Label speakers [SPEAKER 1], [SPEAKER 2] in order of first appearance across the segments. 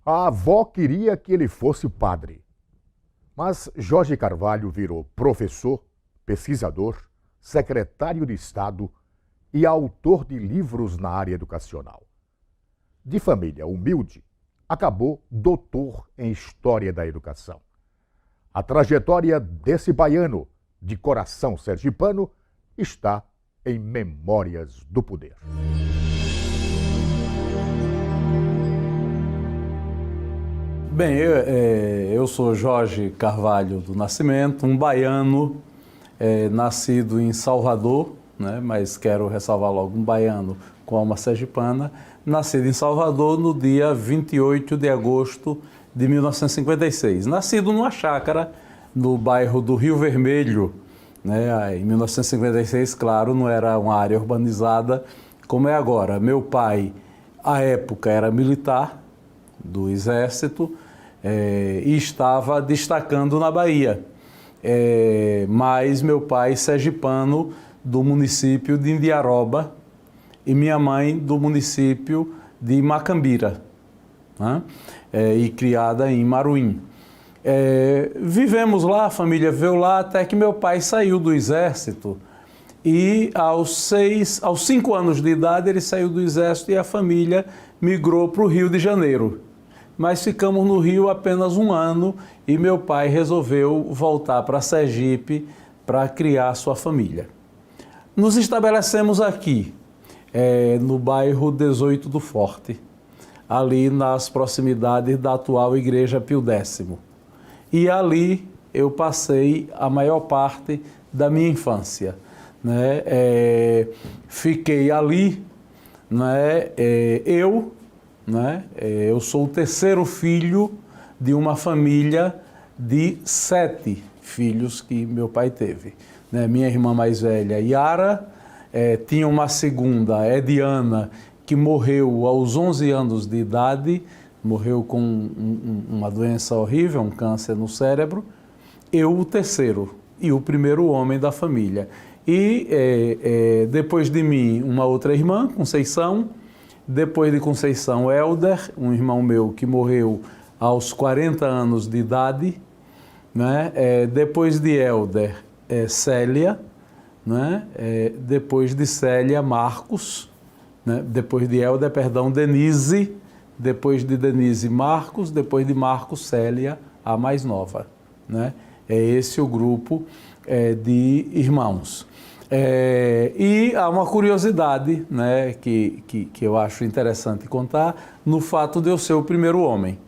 [SPEAKER 1] A avó queria que ele fosse padre, mas Jorge Carvalho virou professor, pesquisador, secretário de Estado e autor de livros na área educacional. De família humilde, acabou doutor em História da Educação. A trajetória desse baiano, de coração sergipano, está em Memórias do Poder.
[SPEAKER 2] Bem, eu sou Jorge Carvalho do Nascimento, um baiano nascido em Salvador, né, mas quero ressalvar logo, um baiano com alma sergipana, nascido em Salvador no dia 28 de agosto de 1956. Nascido numa chácara no bairro do Rio Vermelho, né, em 1956, claro, não era uma área urbanizada como é agora. Meu pai, à época, era militar do Exército e estava destacando na Bahia. Mas meu pai sergipano do município de Indiaroba e minha mãe do município de Macambira, né? E criada em Maruim. Vivemos lá, a família viveu lá até que meu pai saiu do Exército e aos 5 anos de idade ele saiu do Exército e a família migrou para o Rio de Janeiro. Mas ficamos no Rio apenas um ano e meu pai resolveu voltar para Sergipe para criar sua família. Nos estabelecemos aqui, no bairro 18 do Forte, ali nas proximidades da atual Igreja Pio X. E ali eu passei a maior parte da minha infância, né? Fiquei ali, né? Eu sou o terceiro filho de uma família de 7 filhos que meu pai teve. Né? Minha irmã mais velha, Yara, tinha uma segunda, Ediana, que morreu aos 11 anos de idade, morreu com uma doença horrível, um câncer no cérebro. Eu, o terceiro e o primeiro homem da família. E depois de mim, uma outra irmã, Conceição. Depois de Conceição, Helder, um irmão meu que morreu aos 40 anos de idade, né? Depois de Helder, Célia, né? Depois de Célia, Marcos, né? Depois de Helder, Denise, depois de Denise, Marcos, depois de Marcos, Célia, a mais nova, né? É esse o grupo de irmãos. E há uma curiosidade, né, que eu acho interessante contar, no fato de eu ser o primeiro homem.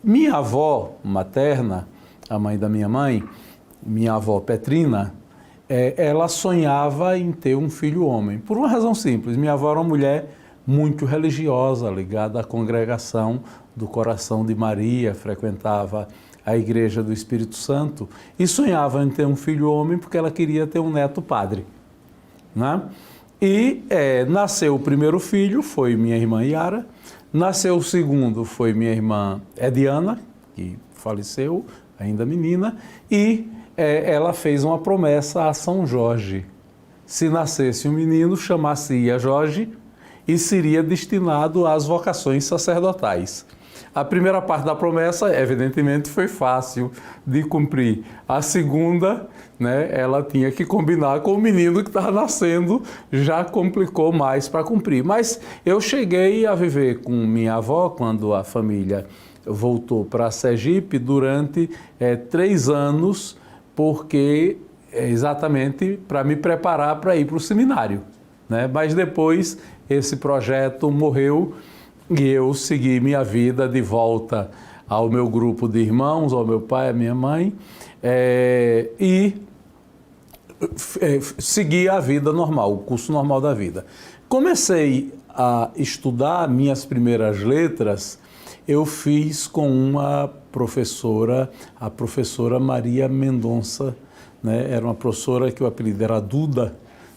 [SPEAKER 2] Minha avó materna, a mãe da minha mãe, minha avó Petrina, ela sonhava em ter um filho homem, por uma razão simples. Minha avó era uma mulher muito religiosa, ligada à congregação do Coração de Maria, frequentava a Igreja do Espírito Santo e sonhava em ter um filho homem porque ela queria ter um neto padre, né? E nasceu o primeiro filho, foi minha irmã Yara, nasceu o segundo, foi minha irmã Ediana, que faleceu, ainda menina, e ela fez uma promessa a São Jorge. Se nascesse um menino, chamasse-ia Jorge e seria destinado às vocações sacerdotais. A primeira parte da promessa, evidentemente, foi fácil de cumprir. A segunda, né, ela tinha que combinar com o menino que estava nascendo, já complicou mais para cumprir. Mas eu cheguei a viver com minha avó, quando a família voltou para Sergipe, durante 3 anos, porque exatamente para me preparar para ir para o seminário, né? Mas depois esse projeto morreu, e eu segui minha vida de volta ao meu grupo de irmãos, ao meu pai, à minha mãe, segui a vida normal, o curso normal da vida. Comecei a estudar minhas primeiras letras, eu fiz com uma professora, a professora Maria Mendonça, né? Era uma professora que o apelido era Duda,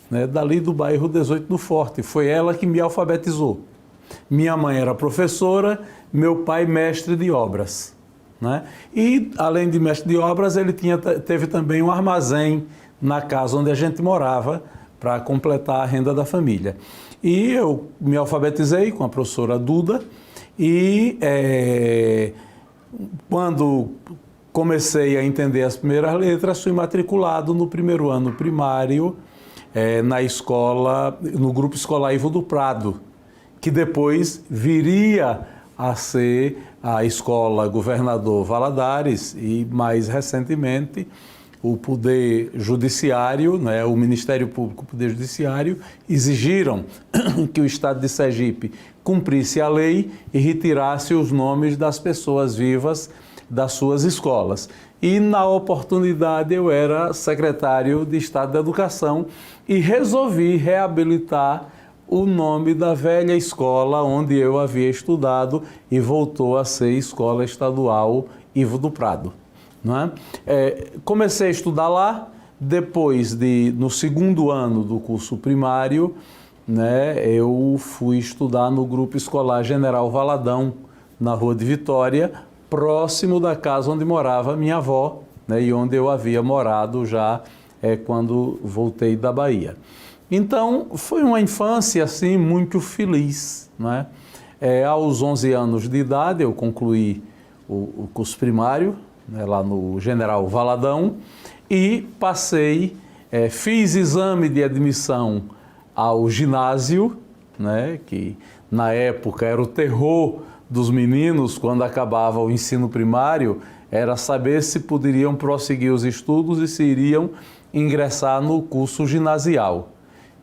[SPEAKER 2] né? Dali do bairro 18 do Forte. Foi ela que me alfabetizou. Minha mãe era professora, meu pai mestre de obras, né? E, além de mestre de obras, ele teve também um armazém na casa onde a gente morava para completar a renda da família. E eu me alfabetizei com a professora Duda E quando comecei a entender as primeiras letras, fui matriculado no primeiro ano primário na escola, no Grupo Escolar Ivo do Prado, que depois viria a ser a Escola Governador Valadares e, mais recentemente, o Poder Judiciário, né, o Ministério Público e o Poder Judiciário exigiram que o Estado de Sergipe cumprisse a lei e retirasse os nomes das pessoas vivas das suas escolas. E, na oportunidade, eu era secretário de Estado da Educação e resolvi reabilitar o nome da velha escola onde eu havia estudado e voltou a ser Escola Estadual Ivo do Prado. Não é? Comecei a estudar lá, depois no segundo ano do curso primário, né, eu fui estudar no Grupo Escolar General Valadão, na Rua de Vitória, próximo da casa onde morava minha avó, né, e onde eu havia morado já quando voltei da Bahia. Então, foi uma infância assim muito feliz, né? Aos 11 anos de idade, eu concluí o curso primário, né, lá no General Valadão, e fiz exame de admissão ao ginásio, né, que na época era o terror dos meninos quando acabava o ensino primário, era saber se poderiam prosseguir os estudos e se iriam ingressar no curso ginasial.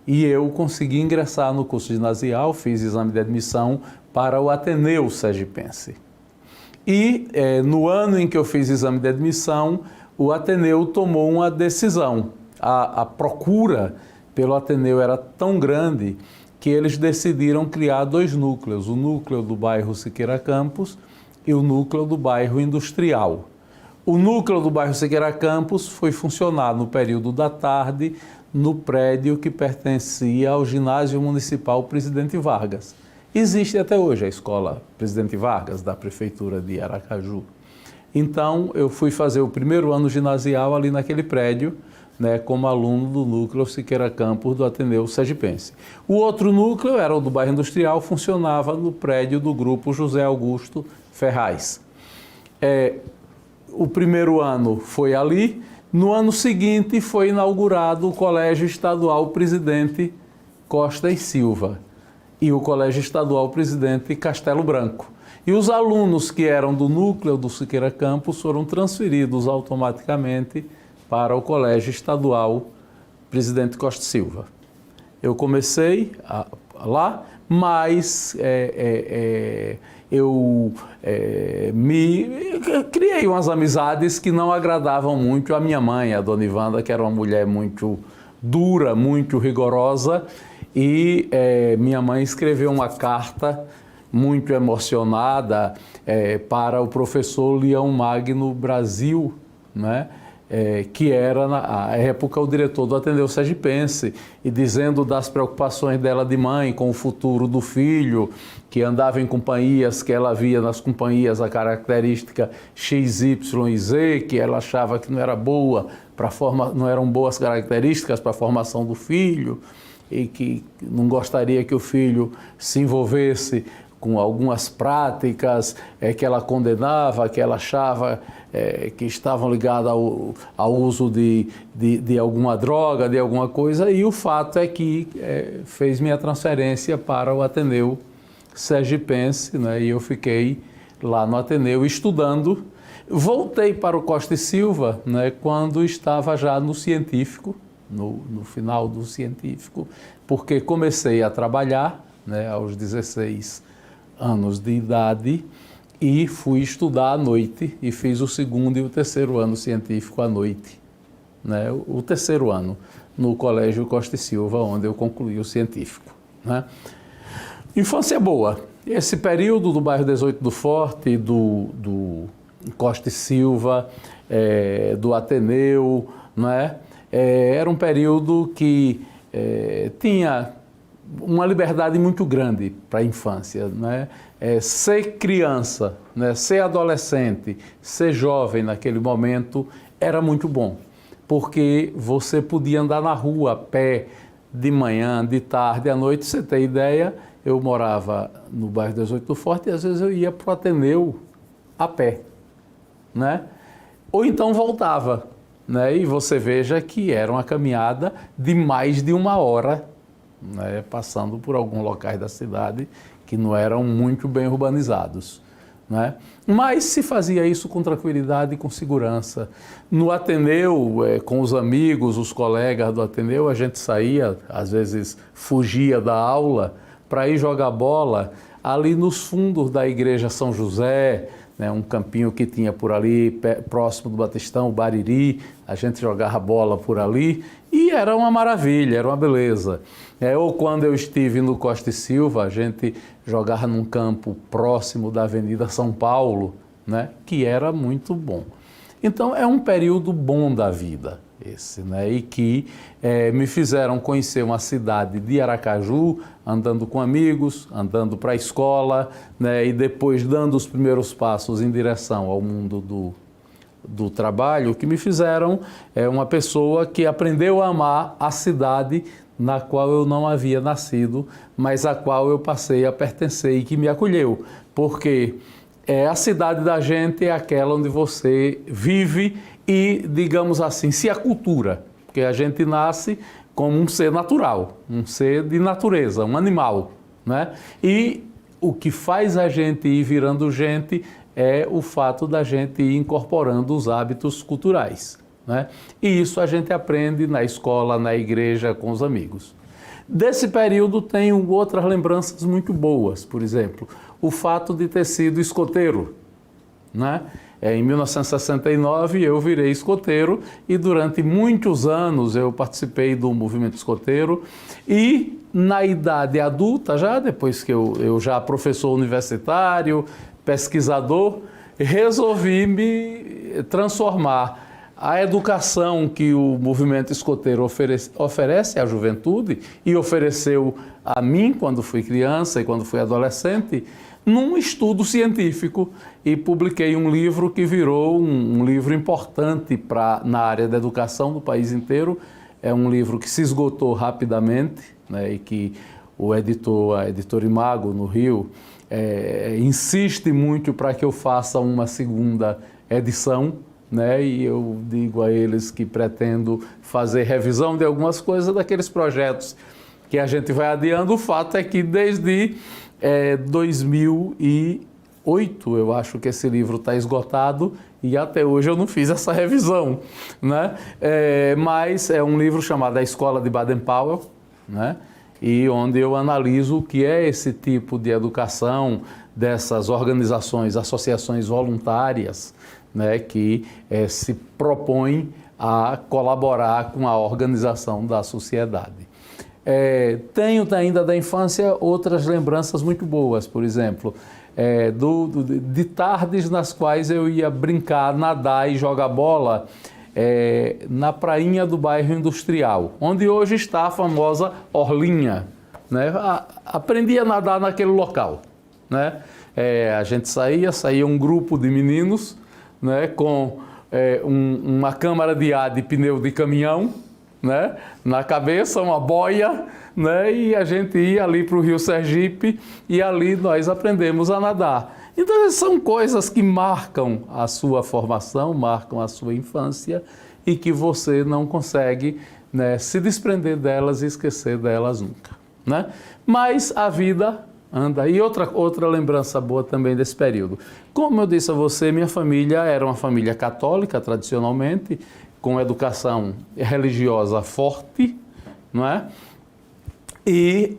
[SPEAKER 2] E eu consegui ingressar no curso ginasial, fiz exame de admissão para o Ateneu Sergipense. E no ano em que eu fiz exame de admissão, o Ateneu tomou uma decisão. A procura pelo Ateneu era tão grande que eles decidiram criar 2 núcleos, o núcleo do bairro Siqueira Campos e o núcleo do bairro Industrial. O núcleo do bairro Siqueira Campos foi funcionar no período da tarde no prédio que pertencia ao Ginásio Municipal Presidente Vargas. Existe até hoje a Escola Presidente Vargas, da Prefeitura de Aracaju. Então, eu fui fazer o primeiro ano ginasial ali naquele prédio, né, como aluno do núcleo Siqueira Campos do Ateneu Sergipense. O outro núcleo era o do bairro Industrial, funcionava no prédio do Grupo José Augusto Ferraz. O primeiro ano foi ali. No ano seguinte foi inaugurado o Colégio Estadual Presidente Costa e Silva e o Colégio Estadual Presidente Castelo Branco. E os alunos que eram do núcleo do Siqueira Campos foram transferidos automaticamente para o Colégio Estadual Presidente Costa e Silva. Eu comecei lá, mas eu criei umas amizades que não agradavam muito a minha mãe, a Dona Ivanda, que era uma mulher muito dura, muito rigorosa, e minha mãe escreveu uma carta muito emocionada para o professor Leão Magno Brasil, né? Que era, na época, o diretor do Ateneu Sergipense, e dizendo das preocupações dela de mãe com o futuro do filho, que andava em companhias, que ela via nas companhias a característica X, Y e Z, que ela achava que não era boa não eram boas características para a formação do filho, e que não gostaria que o filho se envolvesse com algumas práticas que ela condenava, que ela achava que estavam ligadas ao uso de alguma droga, de alguma coisa, e o fato é que fez minha transferência para o Ateneu Sergipense, né, e eu fiquei lá no Ateneu estudando. Voltei para o Costa e Silva, né, quando estava já no científico, no final do científico, porque comecei a trabalhar, né, aos 16 anos de idade, e fui estudar à noite e fiz o segundo e o terceiro ano científico à noite, né? O terceiro ano no Colégio Costa e Silva, onde eu concluí o científico, né? Infância boa. Esse período do bairro 18 do Forte, do Costa e Silva, do Ateneu, né? Era um período que tinha uma liberdade muito grande para a infância, né? Ser criança, né? Ser adolescente, ser jovem naquele momento era muito bom, porque você podia andar na rua a pé de manhã, de tarde, à noite. Você tem ideia, eu morava no bairro 18 do Forte e às vezes eu ia para o Ateneu a pé, né? Ou então voltava, né? E você veja que era uma caminhada de mais de 1 hora, né? Passando por alguns locais da cidade que não eram muito bem urbanizados, né? Mas se fazia isso com tranquilidade e com segurança. No Ateneu, com os amigos, os colegas do Ateneu, a gente saía, às vezes fugia da aula para ir jogar bola ali nos fundos da Igreja São José, né, um campinho que tinha por ali, próximo do Batistão, o Bariri, a gente jogava bola por ali e era uma maravilha, era uma beleza. Ou quando eu estive no Costa e Silva, a gente jogava num campo próximo da Avenida São Paulo, né, que era muito bom. Então é um período bom da vida esse, né, e que me fizeram conhecer uma cidade de Aracaju, andando com amigos, andando para a escola, né, e depois dando os primeiros passos em direção ao mundo do trabalho, que me fizeram uma pessoa que aprendeu a amar a cidade na qual eu não havia nascido, mas a qual eu passei a pertencer e que me acolheu, porque a cidade da gente é aquela onde você vive e, digamos assim, se acultura, porque a gente nasce como um ser natural, um ser de natureza, um animal, né? E o que faz a gente ir virando gente é o fato da gente ir incorporando os hábitos culturais, né? E isso a gente aprende na escola, na igreja, com os amigos. Desse período tenho outras lembranças muito boas, por exemplo, o fato de ter sido escoteiro, né? Em 1969 eu virei escoteiro e durante muitos anos eu participei do movimento escoteiro e na idade adulta, já depois que eu já professor universitário, pesquisador, resolvi me transformar. A educação que o movimento escoteiro oferece à juventude e ofereceu a mim quando fui criança e quando fui adolescente, num estudo científico, e publiquei um livro que virou um livro importante na área da educação do país inteiro. É um livro que se esgotou rapidamente, né, e que a editora Imago, no Rio, insiste muito para que eu faça uma segunda edição, né, e eu digo a eles que pretendo fazer revisão de algumas coisas daqueles projetos que a gente vai adiando. O fato é que desde 2008, eu acho que esse livro está esgotado e até hoje eu não fiz essa revisão, né? Mas é um livro chamado A Escola de Baden-Powell, né? E onde eu analiso o que é esse tipo de educação dessas organizações, associações voluntárias, né, que se propõem a colaborar com a organização da sociedade. Tenho ainda da infância outras lembranças muito boas, por exemplo, de tardes nas quais eu ia brincar, nadar e jogar bola na prainha do bairro Industrial, onde hoje está a famosa Orlinha, né? Aprendi a nadar naquele local, né? A gente saía um grupo de meninos, né, com uma câmara de ar de pneu de caminhão, né, na cabeça, uma boia, né, e a gente ia ali para o Rio Sergipe e ali nós aprendemos a nadar. Então, são coisas que marcam a sua formação, marcam a sua infância e que você não consegue, né, se desprender delas e esquecer delas nunca, né? Mas a vida anda. E outra lembrança boa também desse período. Como eu disse a você, minha família era uma família católica, tradicionalmente, com educação religiosa forte, não é? E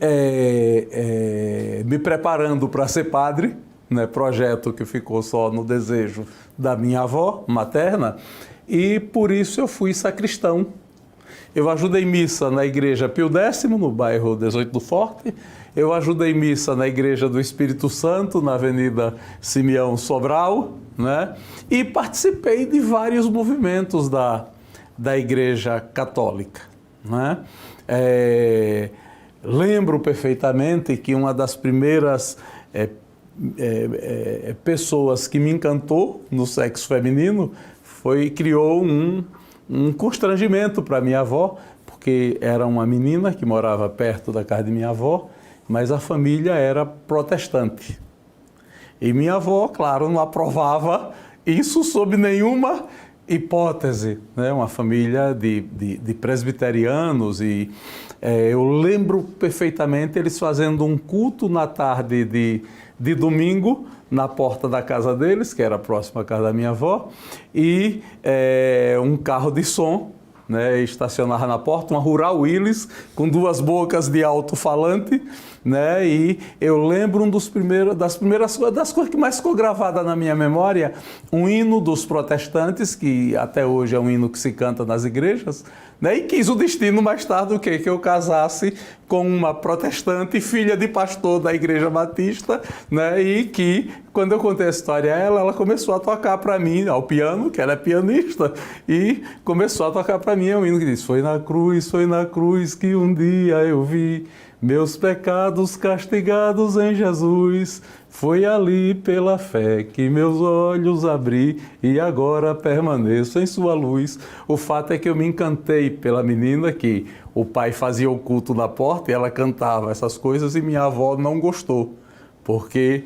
[SPEAKER 2] me preparando para ser padre, né? Projeto que ficou só no desejo da minha avó materna, e por isso eu fui sacristão. Eu ajudei missa na igreja Pio X, no bairro 18 do Forte. Eu ajudei missa na igreja do Espírito Santo, na Avenida Simeão Sobral, né? E participei de vários movimentos da igreja católica, né? Lembro perfeitamente que uma das primeiras pessoas que me encantou no sexo feminino criou um constrangimento para minha avó, porque porque era uma menina que morava perto da casa de minha avó, mas a família era protestante. E minha avó, claro, não aprovava isso sob nenhuma hipótese, né? Uma família de presbiterianos e eu lembro perfeitamente eles fazendo um culto na tarde de domingo na porta da casa deles, que era próxima à casa da minha avó, e um carro de som, né, estacionava na porta, uma Rural Willys com 2 bocas de alto-falante, né, e eu lembro das coisas que mais ficou gravada na minha memória, um hino dos protestantes, que até hoje é um hino que se canta nas igrejas, né, e quis o destino mais tarde que eu casasse com uma protestante, filha de pastor da Igreja Batista, né, e que, quando eu contei a história a ela começou a tocar para mim, ao piano, que ela é pianista, e começou a tocar para mim um hino que diz: foi na cruz que um dia eu vi meus pecados castigados em Jesus, foi ali pela fé que meus olhos abri e agora permaneço em sua luz. O fato é que eu me encantei pela menina, que o pai fazia o culto na porta e ela cantava essas coisas, e minha avó não gostou, porque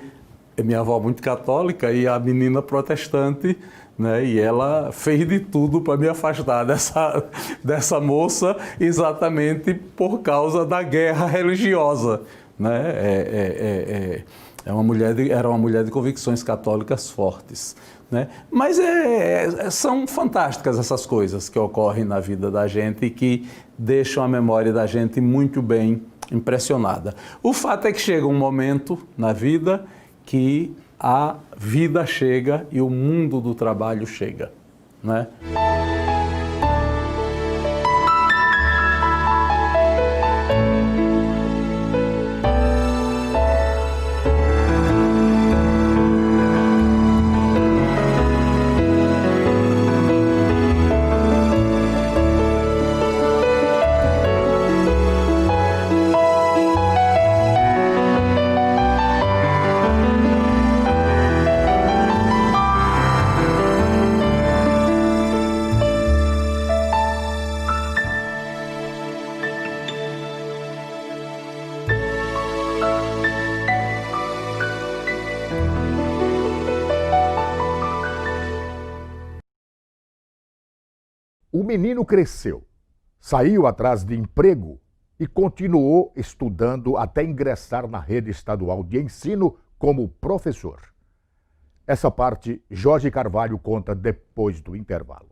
[SPEAKER 2] minha avó é muito católica e a menina protestante, né? E ela fez de tudo para me afastar dessa moça, exatamente por causa da guerra religiosa, né? Era uma mulher de convicções católicas fortes, né? Mas são fantásticas essas coisas que ocorrem na vida da gente e que deixam a memória da gente muito bem impressionada. O fato é que chega um momento na vida que a vida chega e o mundo do trabalho chega, né?
[SPEAKER 1] O menino cresceu, saiu atrás de emprego e continuou estudando até ingressar na rede estadual de ensino como professor. Essa parte Jorge Carvalho conta depois do intervalo.